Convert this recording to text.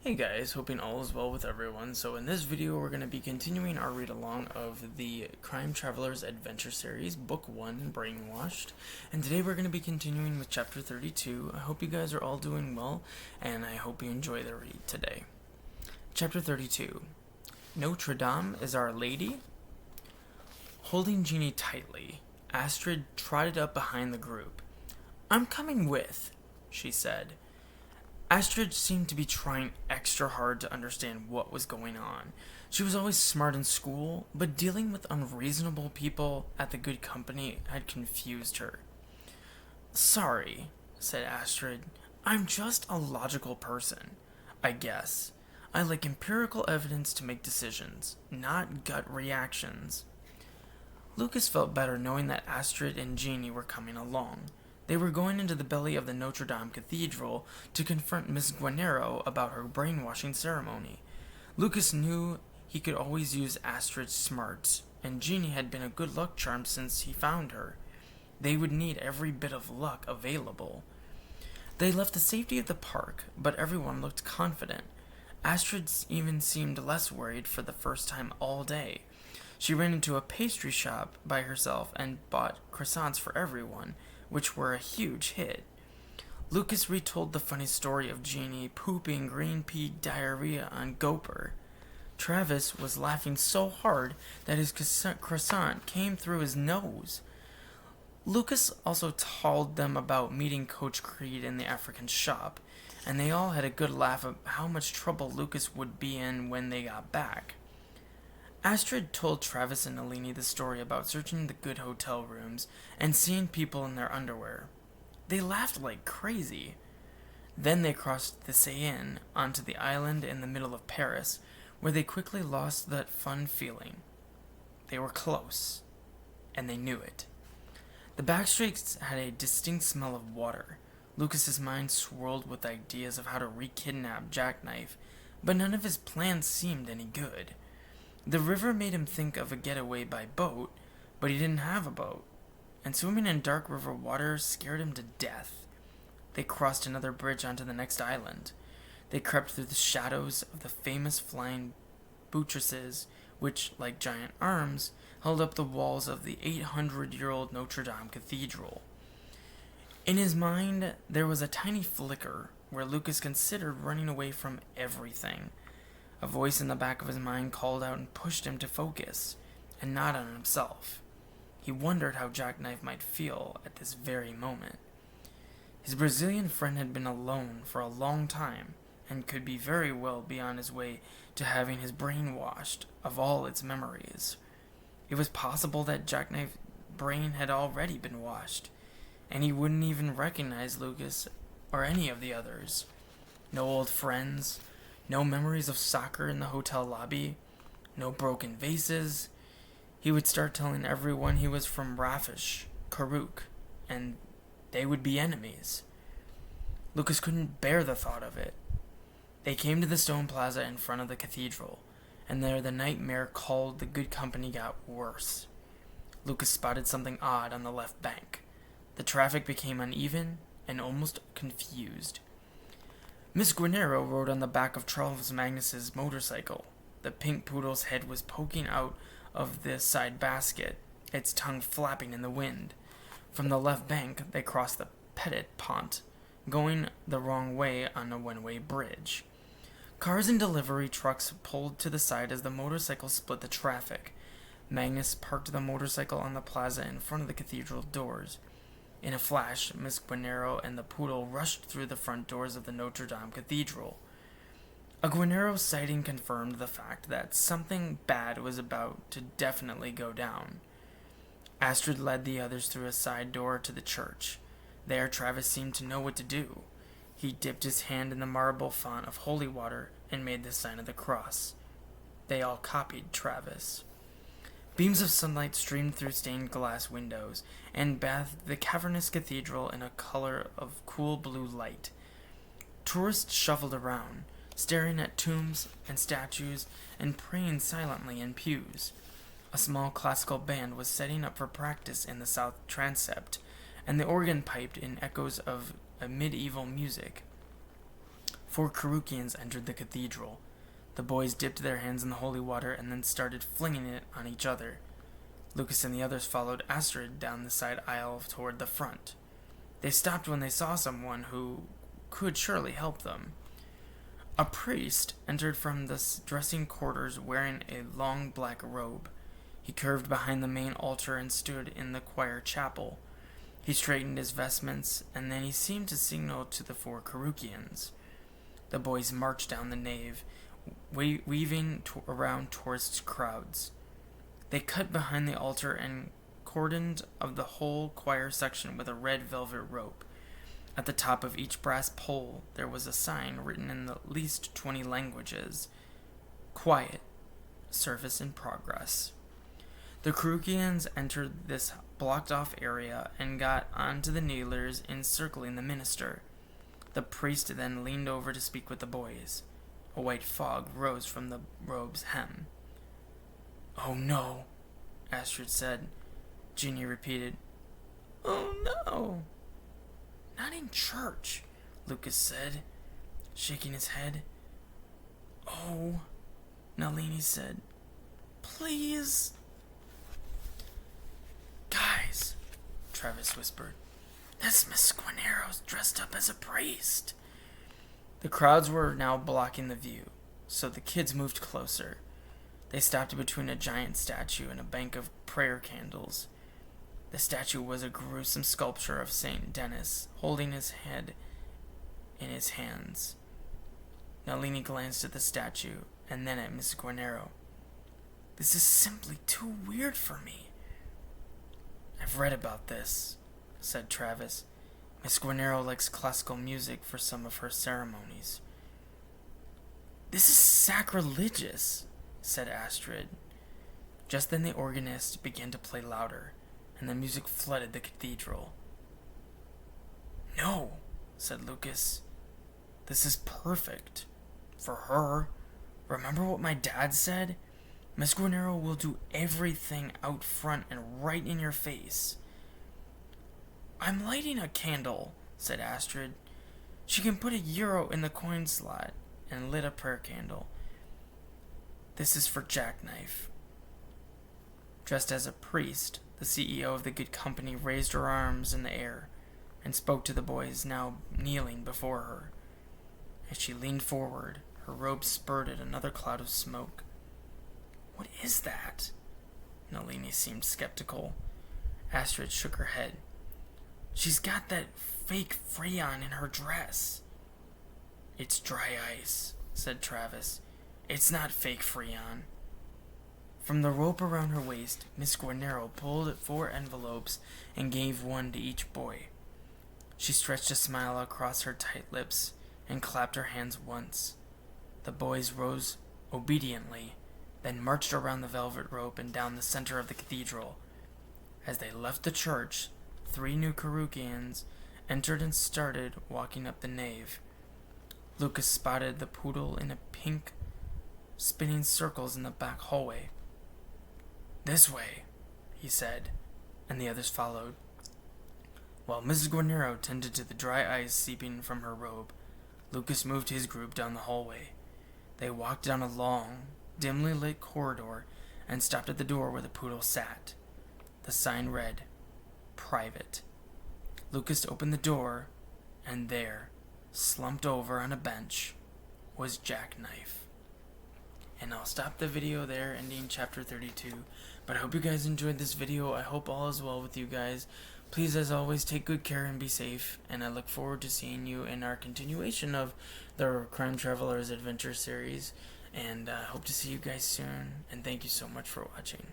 Hey guys, hoping all is well with everyone. So in this video we're going to be continuing our read-along of the Crime Traveler's Adventure Series, Book 1, Brainwashed. And today we're going to be continuing with Chapter 32. I hope you guys are all doing well, and I hope you enjoy the read today. Chapter 32. Notre Dame is Our Lady? Holding Gini tightly, Astrid trotted up behind the group. "I'm coming with," she said. Astrid seemed to be trying extra hard to understand what was going on. She was always smart in school, but dealing with unreasonable people at the good company had confused her. "Sorry," said Astrid. "I'm just a logical person, I guess. I like empirical evidence to make decisions, not gut reactions." Lucas felt better knowing that Astrid and Gini were coming along. They were going into the belly of the Notre Dame Cathedral to confront Miss Guennero about her brainwashing ceremony. Lucas knew he could always use Astrid's smarts, and Gini had been a good luck charm since he found her. They would need every bit of luck available. They left the safety of the park, but everyone looked confident. Astrid even seemed less worried for the first time all day. She ran into a pastry shop by herself and bought croissants for everyone, which were a huge hit. Lucas retold the funny story of Gini pooping green pea diarrhea on Gopher. Travis was laughing so hard that his croissant came through his nose. Lucas also told them about meeting Coach Creed in the African shop, and they all had a good laugh at how much trouble Lucas would be in when they got back. Astrid told Travis and Nalini the story about searching the good hotel rooms and seeing people in their underwear. They laughed like crazy. Then they crossed the Seine onto the island in the middle of Paris, where they quickly lost that fun feeling. They were close, and they knew it. The back streets had a distinct smell of water. Lucas's mind swirled with ideas of how to re-kidnap Jackknife, but none of his plans seemed any good. The river made him think of a getaway by boat, but he didn't have a boat, and swimming in dark river water scared him to death. They crossed another bridge onto the next island. They crept through the shadows of the famous flying buttresses, which, like giant arms, held up the walls of the 800-year-old Notre Dame Cathedral. In his mind, there was a tiny flicker where Lucas considered running away from everything. A voice in the back of his mind called out and pushed him to focus, and not on himself. He wondered how Jackknife might feel at this very moment. His Brazilian friend had been alone for a long time, and could be very well be on his way to having his brain washed of all its memories. It was possible that Jackknife's brain had already been washed, and he wouldn't even recognize Lucas or any of the others. No old friends, no memories of soccer in the hotel lobby, no broken vases. He would start telling everyone he was from Rafish, Karuk, and they would be enemies. Lucas couldn't bear the thought of it. They came to the stone plaza in front of the cathedral, and there the nightmare called the good company got worse. Lucas spotted something odd on the left bank. The traffic became uneven and almost confused. Miss Guennero rode on the back of Charles Magnus's motorcycle. The pink poodle's head was poking out of the side basket, its tongue flapping in the wind. From the left bank, they crossed the Petit Pont, going the wrong way on a one-way bridge. Cars and delivery trucks pulled to the side as the motorcycle split the traffic. Magnus parked the motorcycle on the plaza in front of the cathedral doors. In a flash, Miss Guennero and the poodle rushed through the front doors of the Notre Dame Cathedral. A Guennero sighting confirmed the fact that something bad was about to definitely go down. Astrid led the others through a side door to the church. There, Travis seemed to know what to do. He dipped his hand in the marble font of holy water and made the sign of the cross. They all copied Travis. Beams of sunlight streamed through stained glass windows and bathed the cavernous cathedral in a color of cool blue light. Tourists shuffled around, staring at tombs and statues and praying silently in pews. A small classical band was setting up for practice in the south transept, and the organ piped in echoes of a medieval music. 4 Curukians entered the cathedral. The boys dipped their hands in the holy water and then started flinging it on each other. Lucas and the others followed Astrid down the side aisle toward the front. They stopped when they saw someone who could surely help them. A priest entered from the dressing quarters wearing a long black robe. He curved behind the main altar and stood in the choir chapel. He straightened his vestments, and then he seemed to signal to the 4 Curukians. The boys marched down the nave, weaving around towards crowds. They cut behind the altar and cordoned of the whole choir section with a red velvet rope. At the top of each brass pole there was a sign written in at least 20 languages. Quiet. Service in progress. The Curukians entered this blocked-off area and got onto the kneelers encircling the minister. The priest then leaned over to speak with the boys. A white fog rose from the robe's hem. "Oh no," Astrid said. Gini repeated, "Oh no." "Not in church," Lucas said, shaking his head. "Oh," Nalini said, "please." "Guys," Travis whispered, "this Miss Guennero's dressed up as a priest." The crowds were now blocking the view, so the kids moved closer. They stopped between a giant statue and a bank of prayer candles. The statue was a gruesome sculpture of Saint Denis, holding his head in his hands. Nalini glanced at the statue, and then at Miss Guennero. "This is simply too weird for me." "I've read about this," said Travis. "Miss Guennero likes classical music for some of her ceremonies." "This is sacrilegious," said Astrid. Just then the organist began to play louder, and the music flooded the cathedral. "No," said Lucas. "This is perfect. For her. Remember what my dad said? Miss Guennero will do everything out front and right in your face." "I'm lighting a candle," said Astrid. She can put €1 in the coin slot and lit a prayer candle. "This is for Jackknife." Dressed as a priest, the CEO of the good company raised her arms in the air and spoke to the boys now kneeling before her. As she leaned forward, her robe spurted another cloud of smoke. "What is that?" Nalini seemed skeptical. Astrid shook her head. "She's got that fake Freon in her dress." "It's dry ice," said Travis. "It's not fake Freon." From the rope around her waist, Miss Guennero pulled 4 envelopes and gave one to each boy. She stretched a smile across her tight lips and clapped her hands once. The boys rose obediently, then marched around the velvet rope and down the center of the cathedral. As they left the church, 3 new Curukians entered and started walking up the nave. Lucas spotted the poodle in a pink, spinning circles in the back hallway. "This way," he said, and the others followed. While Mrs. Guennero tended to the dry ice seeping from her robe, Lucas moved his group down the hallway. They walked down a long, dimly lit corridor and stopped at the door where the poodle sat. The sign read, "Private." Lucas opened the door, and there, slumped over on a bench, was Jackknife. And I'll stop the video there, ending chapter 32. But I hope you guys enjoyed this video. I hope all is well with you guys. Please, as always, take good care and be safe. And I look forward to seeing you in our continuation of the Crime Travelers Adventure series. And I hope to see you guys soon. And thank you so much for watching.